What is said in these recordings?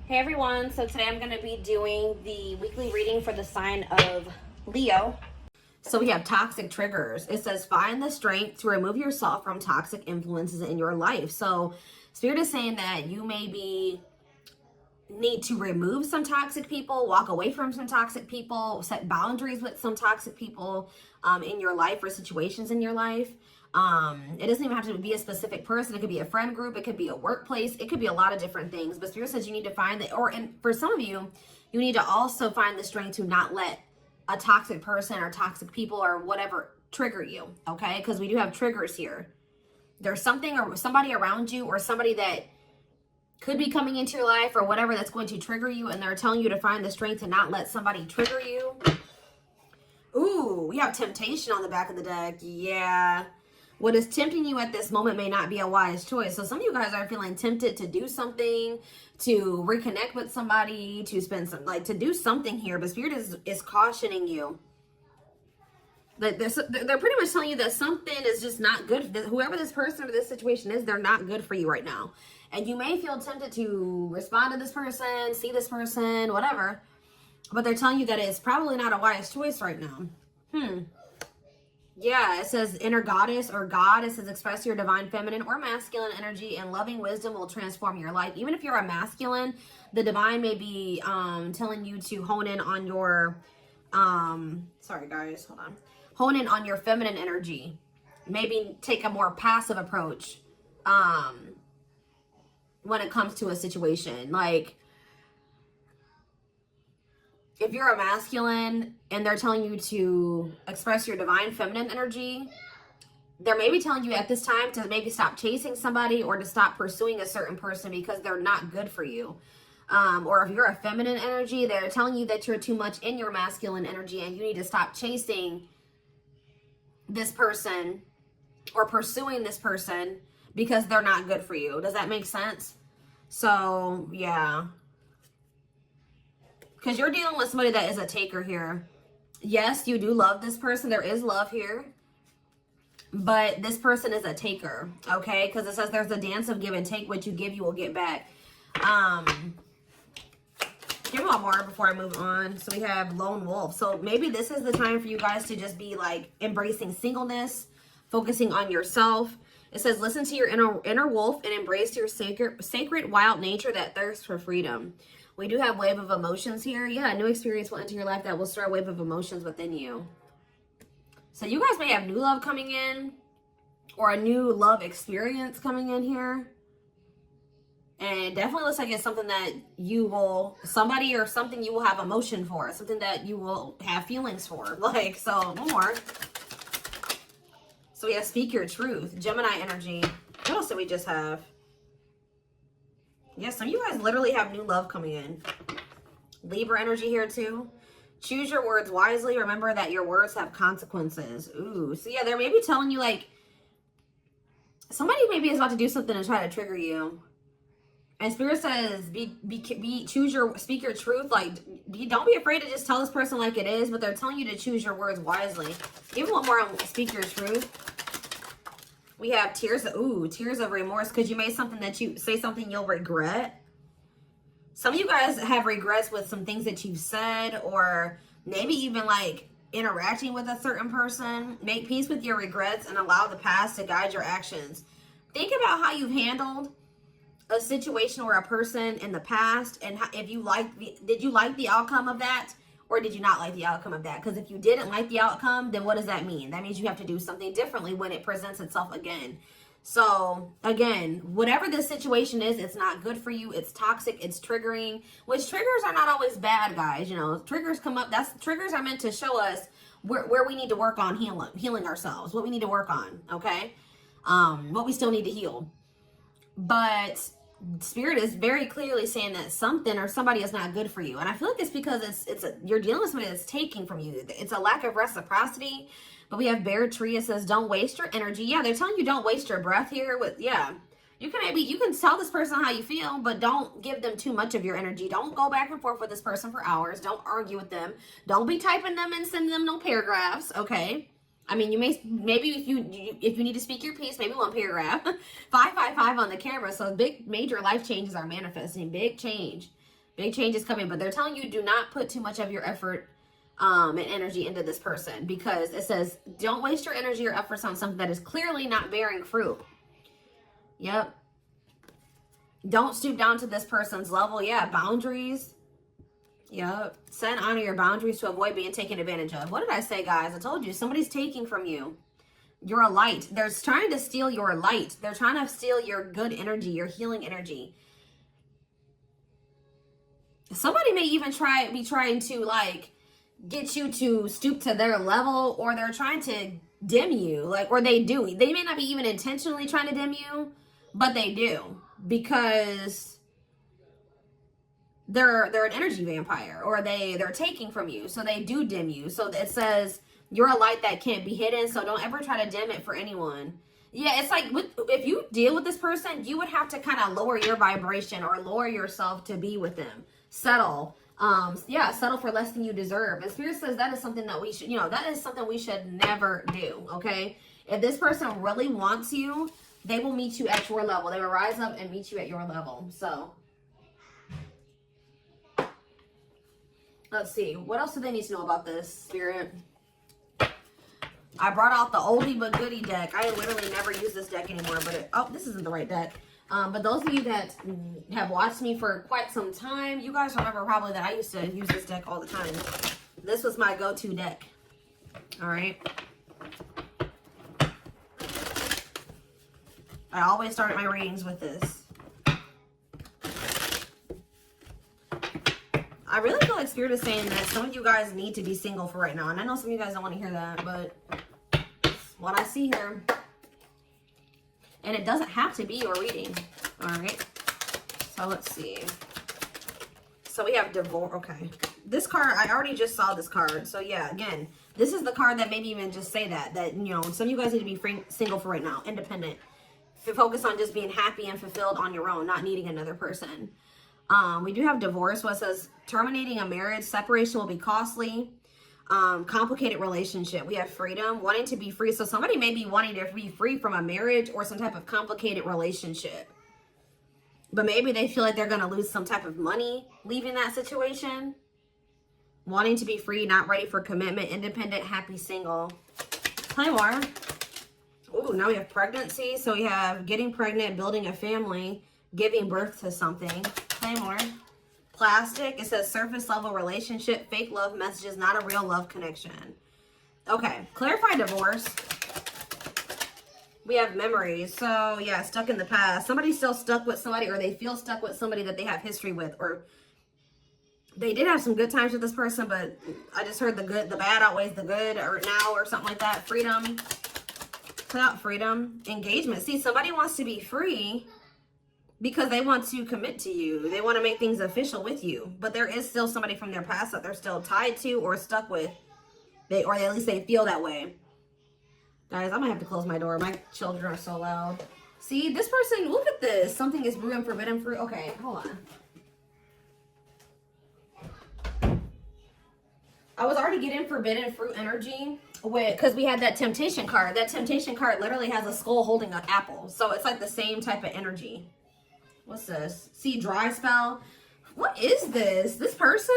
Hey everyone, so today I'm going to be doing the weekly reading for the sign of Leo. So we have toxic triggers. It says find the strength to remove yourself from toxic influences in your life. So Spirit is saying that you maybe need to remove some toxic people, walk away from some toxic people, set boundaries with some toxic people in your life or situations in your life. It doesn't even have to be a specific person. It could be a friend group. It could be a workplace. It could be a lot of different things. But Spirit says you need to find that, and for some of you, you need to also find the strength to not let a toxic person or toxic people or whatever trigger you, okay? Because we do have triggers here. There's something or somebody around you or somebody that could be coming into your life or whatever that's going to trigger you, and they're telling you to find the strength to not let somebody trigger you. Ooh, we have temptation on the back of the deck. Yeah. What is tempting you at this moment may not be a wise choice. So some of you guys are feeling tempted to do something, to reconnect with somebody, to spend some, to do something here. But Spirit is cautioning you. That they're pretty much telling you that something is just not good. Whoever this person or this situation is, they're not good for you right now. And you may feel tempted to respond to this person, see this person, whatever. But they're telling you that it's probably not a wise choice right now. Yeah, it says inner goddess or God. It says express your divine feminine or masculine energy, and loving wisdom will transform your life. Even if you're a masculine, the divine may be telling you to hone in on your, sorry guys, hold on. Hone in on your feminine energy. Maybe take a more passive approach when it comes to a situation. Like, if you're a masculine and they're telling you to express your divine feminine energy, they're maybe telling you at this time to maybe stop chasing somebody or to stop pursuing a certain person because they're not good for you. Or if you're a feminine energy, they're telling you that you're too much in your masculine energy and you need to stop chasing this person or pursuing this person because they're not good for you. Does that make sense? So, yeah. Because you're dealing with somebody that is a taker here. Yes, you do love this person. There is love here. But this person is a taker, okay? Because it says there's a dance of give and take. What you give, you will get back. Give me one more before I move on. So we have lone wolf. So maybe this is the time for you guys to just be like embracing singleness, focusing on yourself. It says listen to your inner wolf and embrace your sacred wild nature that thirsts for freedom. We do have wave of emotions here. Yeah, a new experience will enter your life that will stir a wave of emotions within you. So you guys may have new love coming in or a new love experience coming in here. And it definitely looks like it's something that you will, somebody or something you will have emotion for. Something that you will have feelings for. Like, so more. So we have speak your truth. Gemini energy. What else did we just have? Yes, some of you guys literally have new love coming in. Libra energy here too. Choose your words wisely. Remember that your words have consequences. Ooh, so yeah, they're maybe telling you like, somebody maybe is about to do something to try to trigger you. And Spirit says, speak your truth. Like, don't be afraid to just tell this person like it is, but they're telling you to choose your words wisely. Give one more on speak your truth. We have tears of remorse because you made something that you say something you'll regret. Some of you guys have regrets with some things that you've said or maybe even like interacting with a certain person. Make peace with your regrets and allow the past to guide your actions. Think about how you've handled a situation or a person in the past and if you did you like the outcome of that? Or did you not like the outcome of that? Because if you didn't like the outcome, then what does that mean? That means you have to do something differently when it presents itself again. So, again, whatever this situation is, it's not good for you. It's toxic. It's triggering. Which triggers are not always bad, guys. You know, triggers come up. Triggers are meant to show us where we need to work on healing ourselves. What we need to work on, okay? What we still need to heal. But Spirit is very clearly saying that something or somebody is not good for you. And I feel like it's because you're dealing with somebody that's taking from you. It's a lack of reciprocity. But we have Bear Tree. It says, don't waste your energy. Yeah, they're telling you don't waste your breath here. You can tell this person how you feel, but don't give them too much of your energy. Don't go back and forth with this person for hours. Don't argue with them. Don't be typing them and sending them no paragraphs, okay? I mean, you maybe if you need to speak your piece, maybe one paragraph. 555 on the camera. So major life changes are manifesting. Big change. Big changes coming, but they're telling you do not put too much of your effort and energy into this person, because it says don't waste your energy or efforts on something that is clearly not bearing fruit. Yep. Don't stoop down to this person's level. Yeah, boundaries. Yep. Set and honor your boundaries to avoid being taken advantage of. What did I say, guys? I told you, somebody's taking from you. You're a light. They're trying to steal your light. They're trying to steal your good energy, your healing energy. Somebody may even be trying to like get you to stoop to their level, or they're trying to dim you, like, or they do. They may not be even intentionally trying to dim you, but they do, because they're an energy vampire, or they're taking from you, so they do dim you. So it says you're a light that can't be hidden, so don't ever try to dim it for anyone. Yeah, it's like if you deal with this person, you would have to kind of lower your vibration or lower yourself to be with them. Settle. Yeah, settle for less than you deserve. And Spirit says that is something that we should, that is something we should never do, okay? If this person really wants you, they will meet you at your level. They will rise up and meet you at your level. So, let's see. What else do they need to know about this, Spirit? I brought out the oldie but goodie deck. I literally never use this deck anymore, but oh, this isn't the right deck. But those of you that have watched me for quite some time, you guys remember probably that I used to use this deck all the time. This was my go-to deck. All right. I always started my readings with this. I really feel like Spirit is saying that some of you guys need to be single for right now. And I know some of you guys don't want to hear that, but what I see here. And it doesn't have to be your reading. All right. So let's see. So we have divorce. Okay. This card, I already just saw this card. So yeah, again, this is the card that maybe even just say that some of you guys need to be single for right now. Independent. Focus on just being happy and fulfilled on your own, not needing another person. We do have divorce. What says terminating a marriage, separation will be costly. Complicated relationship. We have freedom, wanting to be free. So somebody may be wanting to be free from a marriage or some type of complicated relationship, but maybe they feel like they're going to lose some type of money leaving that situation. Wanting to be free, not ready for commitment, independent, happy, single. Play more. Ooh, now we have pregnancy. So we have getting pregnant, building a family, giving birth to something. Play more. Plastic. It says surface level relationship, fake love messages, not a real love connection. Okay. Clarify divorce. We have memories. So yeah, stuck in the past. Somebody's still stuck with somebody, or they feel stuck with somebody that they have history with, or they did have some good times with this person, but I just heard the bad outweighs the good, or now, or something like that. Freedom. Put out freedom. Engagement. See, somebody wants to be free because they want to commit to you. They want to make things official with you. But there is still somebody from their past that they're still tied to or stuck with. Or at least they feel that way. Guys, I'm going to have to close my door. My children are so loud. See, this person, look at this. Something is brewing forbidden fruit. Okay, hold on. I was already getting forbidden fruit energy because we had that temptation card. That temptation card literally has a skull holding an apple. So it's like the same type of energy. What's this? See, dry spell. What is this? This person,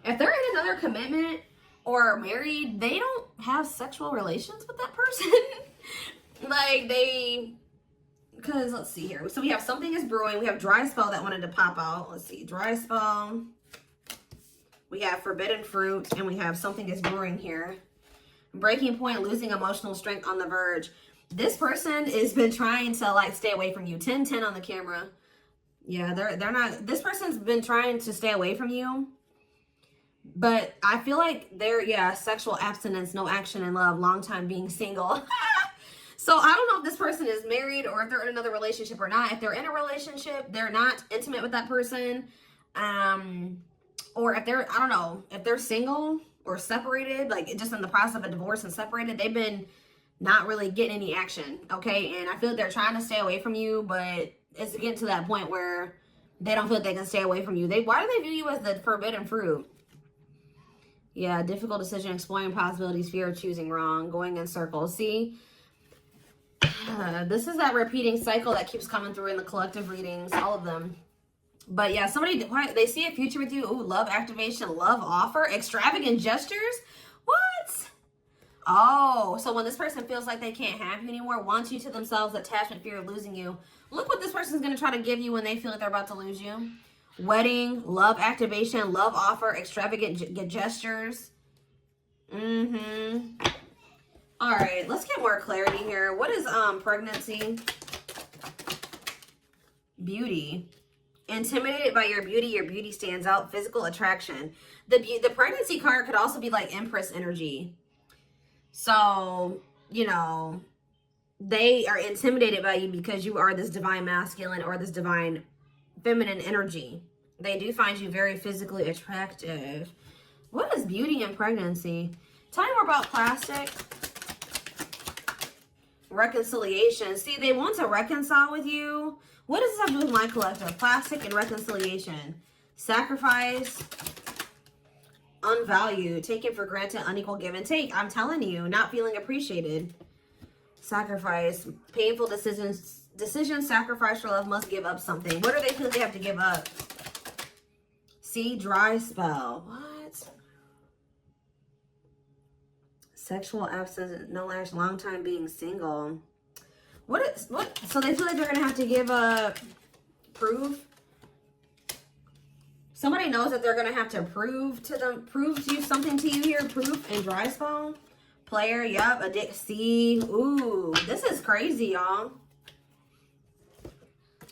if they're in another commitment or married, they don't have sexual relations with that person. Like because let's see here. So we have something is brewing. We have dry spell that wanted to pop out. Let's see, dry spell. We have forbidden fruit, and we have something is brewing here. Breaking point, losing emotional strength, on the verge. This person has been trying to like stay away from you. 10-10 on the camera. Yeah, they're not. This person's been trying to stay away from you, but I feel like sexual abstinence, no action in love, long time being single. So I don't know if this person is married or if they're in another relationship or not. If they're in a relationship, they're not intimate with that person. Or if they're, I don't know, if they're single or separated, like just in the process of a divorce and separated, they've been not really getting any action, okay? And I feel like they're trying to stay away from you, but it's getting to that point where they don't feel like they can stay away from you. Why do they view you as the forbidden fruit? Yeah, difficult decision, exploring possibilities, fear of choosing wrong, going in circles. See, this is that repeating cycle that keeps coming through in the collective readings, all of them. But yeah, somebody, they see a future with you. Ooh, love activation, love offer, extravagant gestures. What? Oh, so when this person feels like they can't have you anymore, wants you to themselves, attachment, fear of losing you, look what this person's going to try to give you when they feel like they're about to lose you. Wedding, love activation, love offer, extravagant gestures. Mm-hmm. All right, let's get more clarity here. What is pregnancy? Beauty. Intimidated by your beauty stands out. Physical attraction. The pregnancy card could also be like Empress energy. So, you know, they are intimidated by you because you are this divine masculine or this divine feminine energy. They do find you very physically attractive. What is beauty and pregnancy? Tell me more about plastic. Reconciliation. See, they want to reconcile with you. What does this have to do with my collective? Plastic and reconciliation. Sacrifice. Unvalued. Taken for granted. Unequal give and take. I'm telling you, not feeling appreciated. Sacrifice. Painful decisions. Decisions sacrificed for love, must give up something. What do they feel they have to give up? See, dry spell. What? Sexual absence, no last, long time being single. What? So they feel like they're gonna have to give up proof. Somebody knows that they're gonna have to prove to you something to you here. Proof and dry spell. Player, yup. Addict. See, ooh, this is crazy, y'all.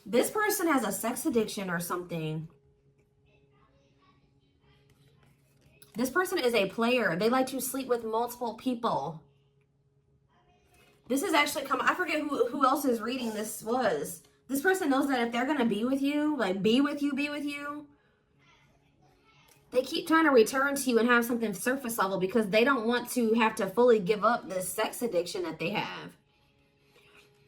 This person has a sex addiction or something. This person is a player. They like to sleep with multiple people. This is actually I forget who else's reading this was. This person knows that if they're going to be with you, like be with you, they keep trying to return to you and have something surface level because they don't want to have to fully give up this sex addiction that they have.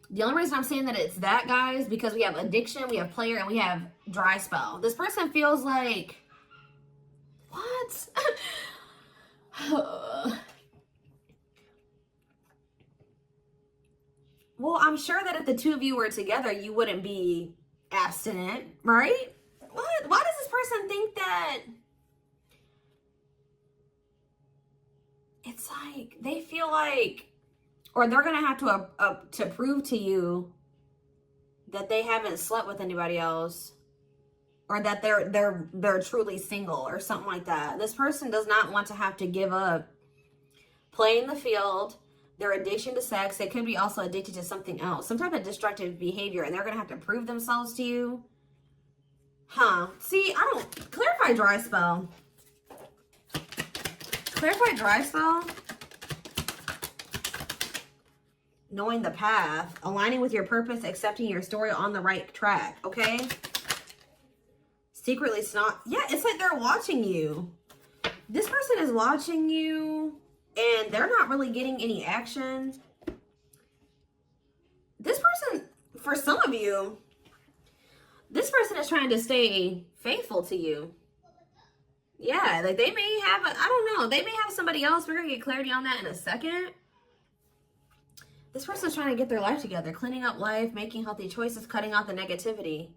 The only reason I'm saying that it's that, guys, because we have addiction, we have player, and we have dry spell. This person feels like, what? Well, I'm sure that if the two of you were together, you wouldn't be abstinent, right? What? Why does this person think that? It's like they feel like, or they're gonna have to prove to you that they haven't slept with anybody else, or that they're truly single or something like that. This person does not want to have to give up playing the field. Their addiction to sex. They could be also addicted to something else, some type of destructive behavior, and they're gonna have to prove themselves to you. Huh? See, I don't clarify dry spell. Clarify dry spell. Knowing the path, aligning with your purpose, accepting your story, on the right track. Okay. Secretly snot. Yeah, it's like they're watching you. This person is watching you. And they're not really getting any action. This person, for some of you, this person is trying to stay faithful to you. Yeah, like they may have, I don't know, they may have somebody else. We're going to get clarity on that in a second. This person's trying to get their life together, cleaning up life, making healthy choices, cutting out the negativity.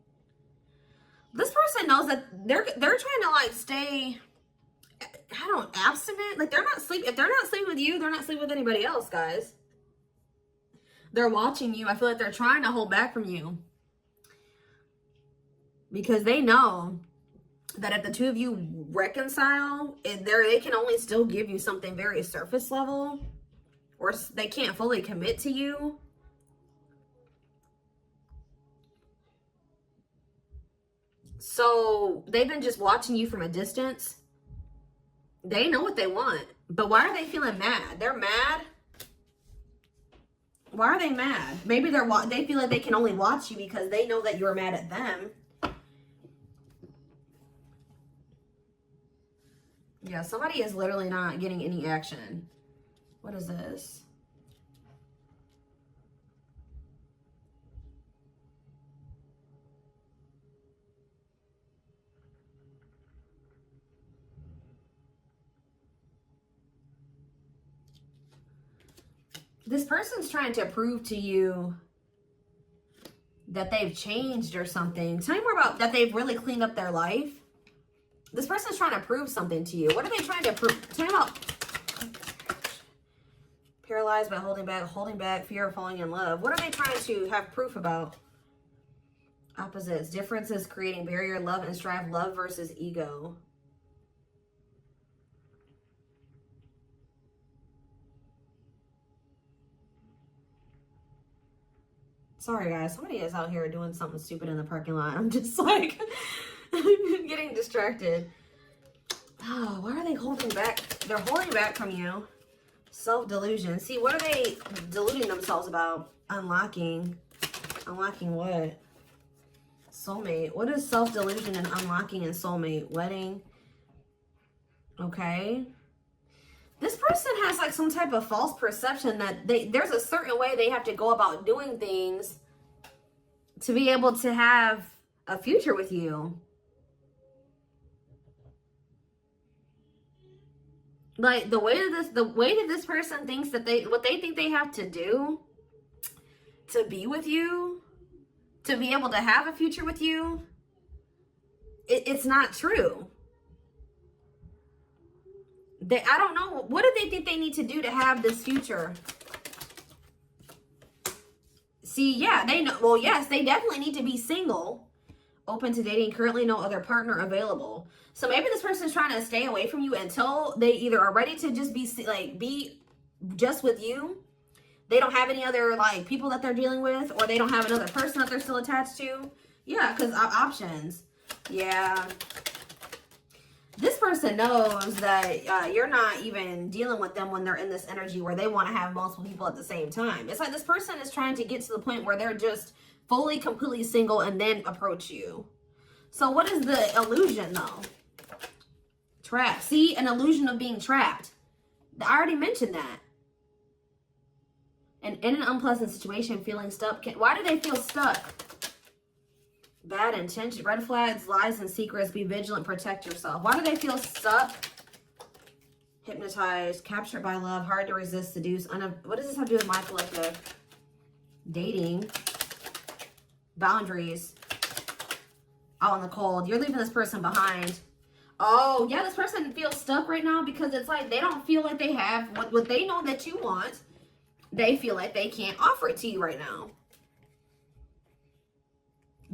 This person knows that they're trying to like stay, I don't, abstinent. Like they're not sleeping. If they're not sleeping with you, they're not sleeping with anybody else, guys. They're watching you. I feel like they're trying to hold back from you. Because they know that if the two of you reconcile, they can only still give you something very surface level. Or they can't fully commit to you. So they've been just watching you from a distance. They know what they want. But why are they feeling mad? They're mad. Why are they mad? Maybe they feel like they can only watch you because they know that you're mad at them. Yeah, somebody is literally not getting any action. What is this? This person's trying to prove to you that they've changed or something. Tell me more about that they've really cleaned up their life. This person's trying to prove something to you. What are they trying to prove? Tell me about paralyzed by holding back, fear of falling in love. What are they trying to have proof about? Opposites, differences, creating barrier, love and strive, love versus ego. Sorry, guys. Somebody is out here doing something stupid in the parking lot. I'm just like getting distracted. Oh, why are they holding back? They're holding back from you. Self-delusion. See, what are they deluding themselves about? Unlocking. Unlocking what? Soulmate. What is self-delusion and unlocking in soulmate? Wedding. Okay. This person has like some type of false perception that there's a certain way they have to go about doing things to be able to have a future with you. Like the way that this person thinks that what they think they have to do to be with you, to be able to have a future with you, it's not true. I don't know. What do they think they need to do to have this future? See, yeah, they know. Well, yes, they definitely need to be single, open to dating, currently no other partner available. So maybe this person's trying to stay away from you until they either are ready to just be just with you. They don't have any other like people that they're dealing with, or they don't have another person that they're still attached to. Yeah, because options. Yeah. This person knows that you're not even dealing with them when they're in this energy where they want to have multiple people at the same time. It's like this person is trying to get to the point where they're just fully, completely single and then approach you. So what is the illusion though? Trapped. See, an illusion of being trapped. I already mentioned that. And in an unpleasant situation, feeling stuck. Why do they feel stuck? Bad intention, red flags, lies and secrets, be vigilant, protect yourself. Why do they feel stuck? Hypnotized, captured by love, hard to resist, seduce. What does this have to do with my collective? Dating, boundaries, out in the cold. You're leaving this person behind. Oh, yeah, this person feels stuck right now because it's like they don't feel like they have what they know that you want. They feel like they can't offer it to you right now.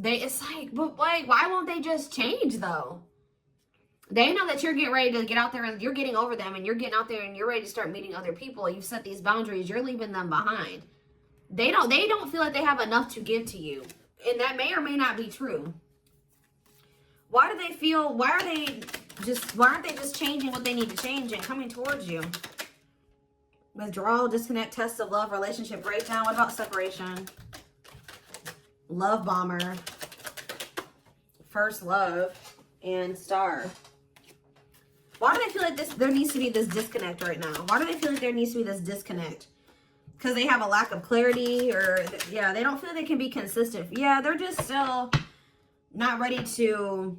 It's like, but like, why won't they just change though? They know that you're getting ready to get out there and you're getting over them and you're getting out there and you're ready to start meeting other people. You've set these boundaries. You're leaving them behind. They don't feel like they have enough to give to you. And that may or may not be true. Why aren't they just changing what they need to change and coming towards you? Withdrawal, disconnect, test of love, relationship breakdown. What about separation? Love bomber, first love, and star. Why do they feel like there needs to be this disconnect right now? Why do they feel like there needs to be this disconnect? Because they have a lack of clarity, or yeah, they don't feel they can be consistent. Yeah, they're just still not ready to.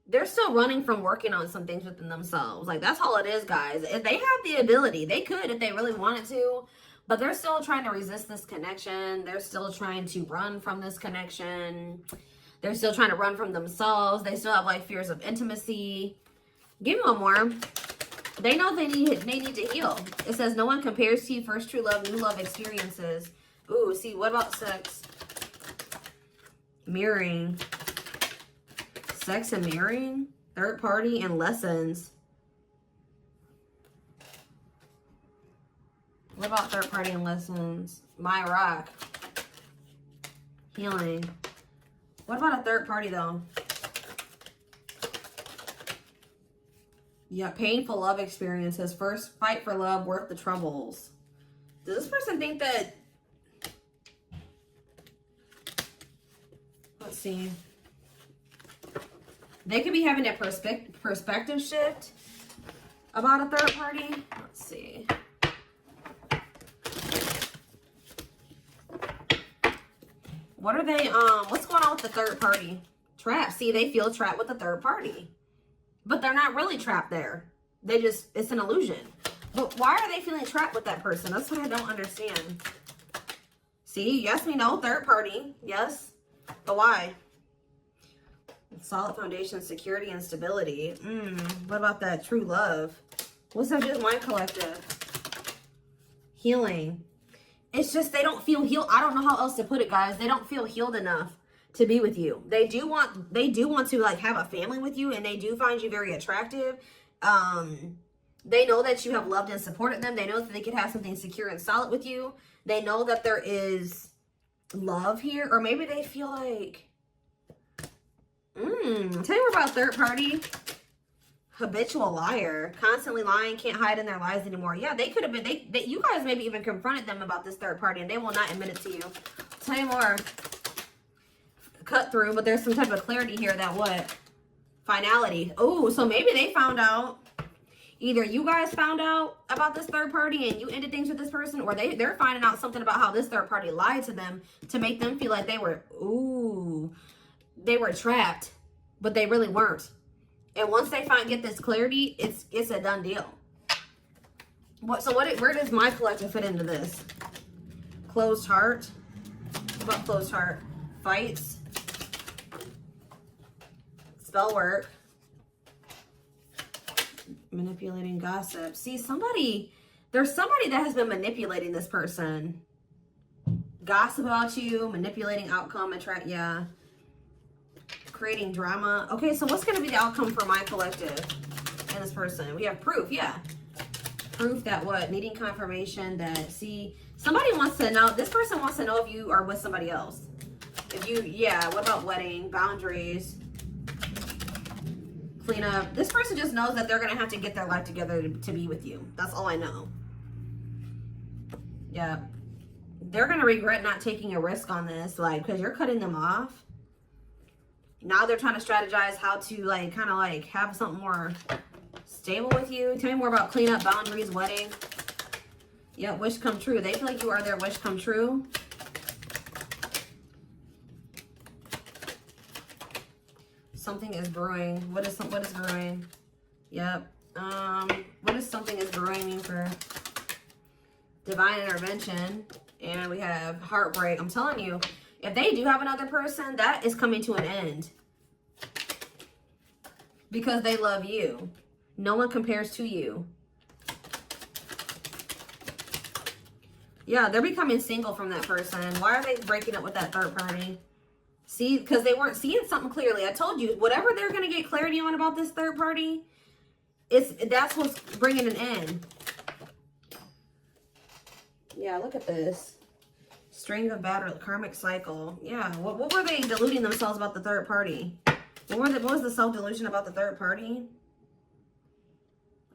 They're still running from working on some things within themselves. Like, that's all it is, guys. If they have the ability, they could if they really wanted to. But they're still trying to resist this connection. They're still trying to run from this connection. They're still trying to run from themselves. They still have like fears of intimacy. Give me one more. They know they need to heal. It says no one compares to you. First true love, new love experiences. Ooh, see, what about sex? Mirroring. Sex and mirroring. Third party and lessons. What about third party and lessons? My rock. Healing. What about a third party though? Yeah, painful love experiences. First fight for love, worth the troubles. Does this person think that... Let's see. They could be having a perspective shift about a third party. Let's see. What are they, what's going on with the third party? Trapped. See, they feel trapped with the third party. But they're not really trapped there. It's an illusion. But why are they feeling trapped with that person? That's what I don't understand. See, yes, we know, third party. Yes, but why? Solid foundation, security, and stability. What about that true love? What's that do with my collective? Healing. It's just they don't feel healed. I don't know how else to put it, guys. They don't feel healed enough to be with you. They do want to like have a family with you, and they do find you very attractive. They know that you have loved and supported them. They know that they could have something secure and solid with you. They know that there is love here, or maybe they feel like, tell you more about third party. Habitual liar, constantly lying, can't hide in their lies anymore. Yeah, they could have been, you guys maybe even confronted them about this third party, and they will not admit it to you. Tell you more. Cut through, but there's some type of clarity here that what? Finality. Oh, so maybe they found out. Either you guys found out about this third party and you ended things with this person, or they're finding out something about how this third party lied to them to make them feel like they were trapped, but they really weren't. And once they get this clarity, it's a done deal. Where does my collective fit into this? Closed heart. What about closed heart? Fights. Spell work. Manipulating, gossip. See, there's somebody that has been manipulating this person. Gossip about you, manipulating outcome, yeah. Creating drama. Okay, so what's going to be the outcome for my collective and this person? We have proof, yeah. Proof that what? Needing confirmation that, see, somebody wants to know, this person wants to know if you are with somebody else. What about wedding, boundaries, clean up. This person just knows that they're going to have to get their life together to be with you. That's all I know. Yeah. They're going to regret not taking a risk on this, like, because you're cutting them off. Now they're trying to strategize how to, like, kind of, like, have something more stable with you. Tell me more about cleanup, boundaries, wedding. Yeah, wish come true. They feel like you are their wish come true. Something is brewing. What is brewing? Yep. What does something is brewing mean for divine intervention? And we have heartbreak. I'm telling you, if they do have another person, that is coming to an end. Because they love you. No one compares to you. Yeah, they're becoming single from that person. Why are they breaking up with that third party? See, because they weren't seeing something clearly. I told you, whatever they're going to get clarity on about this third party, that's what's bringing an end. Yeah, look at this. String of battle, karmic cycle. Yeah, what were they deluding themselves about the third party? What was the self-delusion about the third party?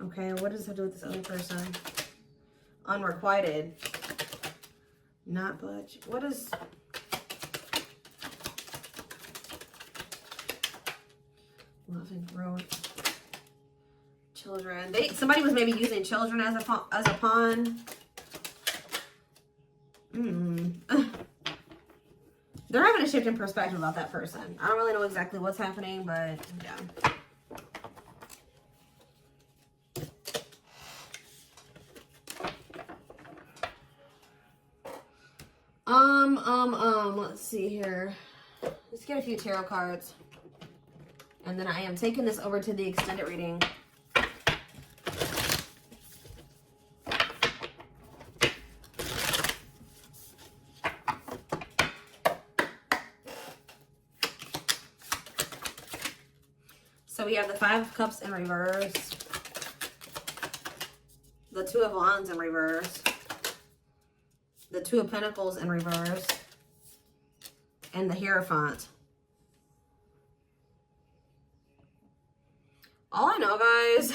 Okay, what does it have to do with this other person? Unrequited. Not budge. What is... Love and growth. Children. Somebody was maybe using children as a pawn. They're having a shift in perspective about that person. I don't really know exactly what's happening, but yeah. Let's see here. Let's get a few tarot cards. And then I am taking this over to the extended reading. So we have the Five of Cups in reverse. The Two of Wands in reverse. The Two of Pentacles in reverse. And the Hierophant. All I know, guys,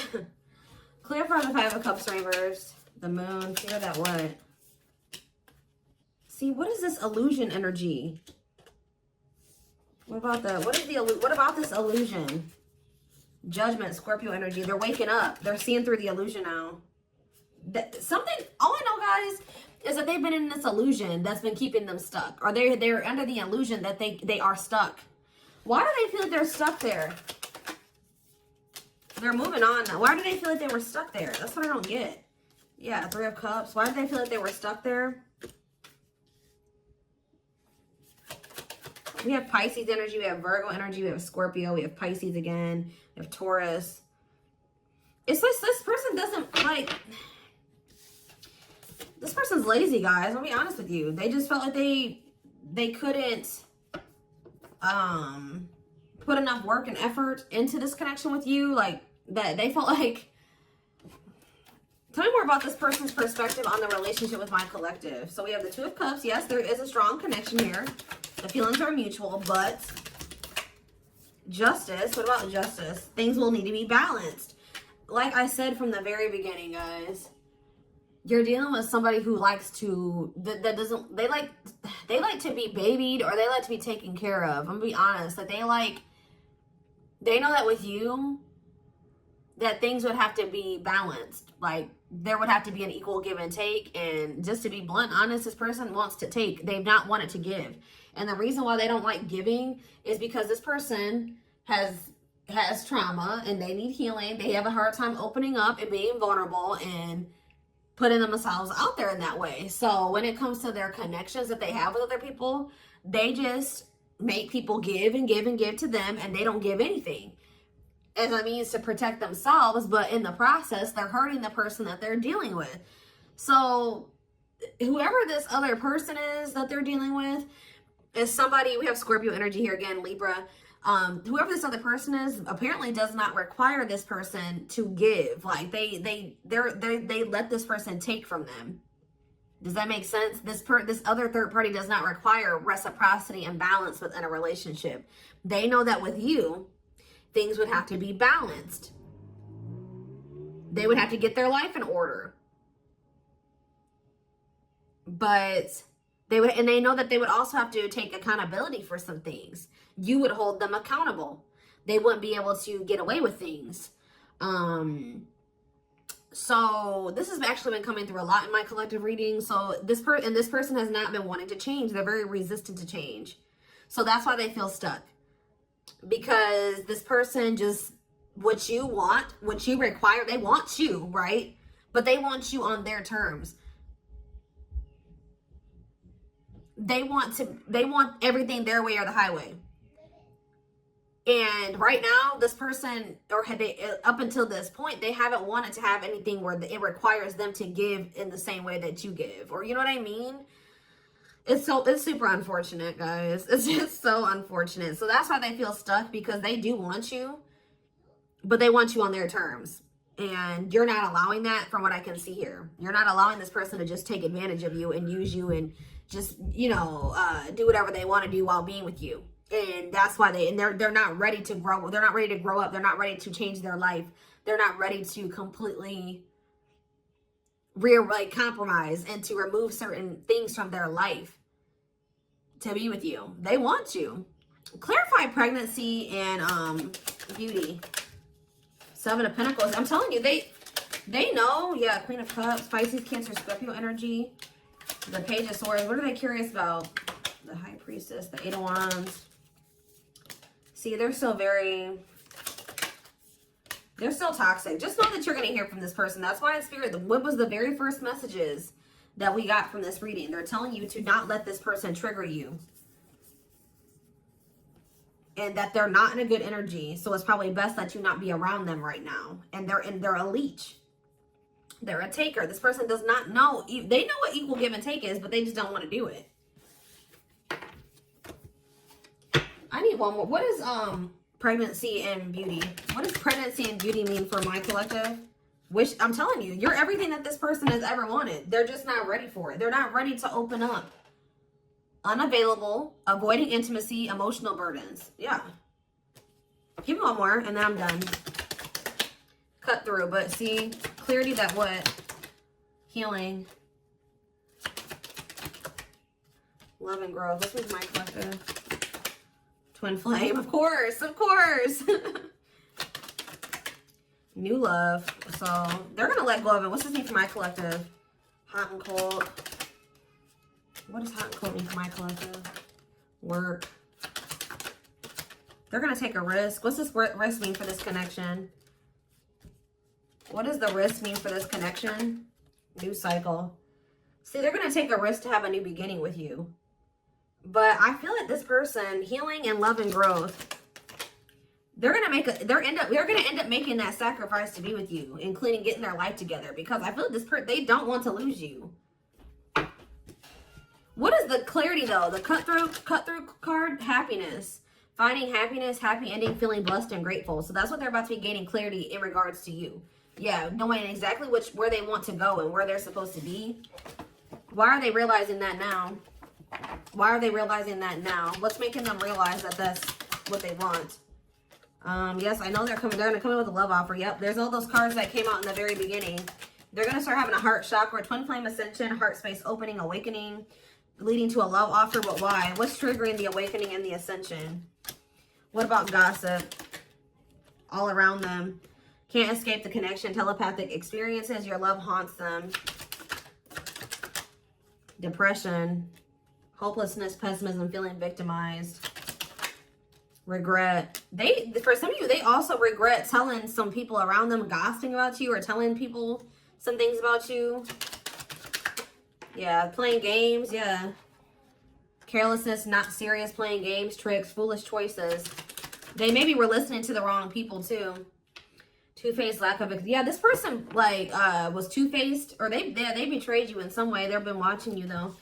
clarify the Five of Cups reversed. The Moon, clear that what? See, what is this illusion energy? What about this illusion? Judgment, Scorpio energy. They're waking up. They're seeing through the illusion now. All I know, guys, is that they've been in this illusion that's been keeping them stuck. Or they're under the illusion that they are stuck. Why do they feel like they're stuck there? They're moving on now. Why do they feel like they were stuck there? That's what I don't get. Yeah, Three of Cups. Why did they feel like they were stuck there? We have Pisces energy, we have Virgo energy, we have Scorpio, we have Pisces again, we have Taurus. It's like this person doesn't like, this person's lazy, guys. I'll be honest with you. They just felt like they couldn't put enough work and effort into this connection with you. Like, that they felt like, tell me more about this person's perspective on the relationship with my collective. So we have the Two of Cups. Yes, there is a strong connection here. The feelings are mutual, but Justice. What about Justice? Things will need to be balanced. Like I said from the very beginning, guys, you're dealing with somebody who likes to, they like to be babied, or they like to be taken care of. I'm gonna be honest. Like, they know that with you, that things would have to be balanced. Like, there would have to be an equal give and take. And just to be blunt, honest, this person wants to take. They've not wanted to give. And the reason why they don't like giving is because this person has trauma and they need healing. They have a hard time opening up and being vulnerable and putting themselves out there in that way. So when it comes to their connections that they have with other people, they just make people give and give and give to them, and they don't give anything as a means to protect themselves, but in the process, they're hurting the person that they're dealing with. So whoever this other person is that they're dealing with is somebody, we have Scorpio energy here again, Libra. Whoever this other person is apparently does not require this person to give. Like, they let this person take from them. Does that make sense? This other third party does not require reciprocity and balance within a relationship. They know that with you, things would have to be balanced. They would have to get their life in order. But they know that they would also have to take accountability for some things. You would hold them accountable. They wouldn't be able to get away with things. So this has actually been coming through a lot in my collective reading. So this person has not been wanting to change. They're very resistant to change. So that's why they feel stuck. Because this person just, what you want, what you require, they want you, right? But they want you on their terms. They want everything their way or the highway. And right now, this person, or up until this point, they haven't wanted to have anything where it requires them to give in the same way that you give. Or, you know what I mean? It's super unfortunate, guys. It's just so unfortunate. So that's why they feel stuck, because they do want you, but they want you on their terms. And you're not allowing that, from what I can see here. You're not allowing this person to just take advantage of you and use you and just, do whatever they want to do while being with you. And that's why they're not ready to grow. They're not ready to grow up. They're not ready to change their life. They're not ready to completely compromise and to remove certain things from their life to be with you. They want you. Clarify pregnancy and beauty. Seven of Pentacles. I'm telling you, they know. Yeah, Queen of Cups, Pisces, Cancer, Scorpio energy. The Page of Swords. What are they curious about? The High Priestess, the Eight of Wands. See, they're still toxic. Just know that you're going to hear from this person. That's why in Spirit, what was the very first messages that we got from this reading? They're telling you to not let this person trigger you. And that they're not in a good energy. So it's probably best that you not be around them right now. And they're a leech. They're a taker. This person does not know. They know what equal give and take is, but they just don't want to do it. I need one more. What is pregnancy and beauty? What does pregnancy and beauty mean for my collective? I'm telling you, you're everything that this person has ever wanted. They're just not ready for it. They're not ready to open up. Unavailable, avoiding intimacy, emotional burdens. Yeah. Give me one more and then I'm done. Cut through, but see, clarity that what? Healing. Love and growth. This is my collective. Twin flame, of course, of course. New love. So they're gonna let go of it. What's this mean for my collective? Hot and cold. What does hot and cold mean for my collective? Work. They're gonna take a risk. What's this risk mean for this connection? What does the risk mean for this connection? New cycle. See, they're gonna take a risk to have a new beginning with you. But I feel like this person, healing and love and growth, they're gonna end up making that sacrifice to be with you, including getting their life together. Because I feel like this person, they don't want to lose you. What is the clarity though? The cut through card, happiness. Finding happiness, happy ending, feeling blessed and grateful. So that's what they're about to be gaining clarity in regards to you. Yeah, knowing exactly where they want to go and where they're supposed to be. Why are they realizing that now? Why are they realizing that now? What's making them realize that that's what they want? Yes, I know they're gonna come in with a love offer. Yep, there's all those cards that came out in the very beginning. They're gonna start having a heart chakra, twin flame ascension, heart space opening, awakening, leading to a love offer. But why? What's triggering the awakening and the ascension? What about gossip? All around them. Can't escape the connection. Telepathic experiences. Your love haunts them. Depression. Hopelessness, pessimism, feeling victimized. Regret. For some of you, they also regret telling some people around them, gossiping about you or telling people some things about you. Yeah, playing games. Yeah. Carelessness, not serious, playing games, tricks, foolish choices. They maybe were listening to the wrong people too. Two-faced, lack of... Yeah, this person, like, was two-faced. Or they betrayed you in some way. They've been watching you, though.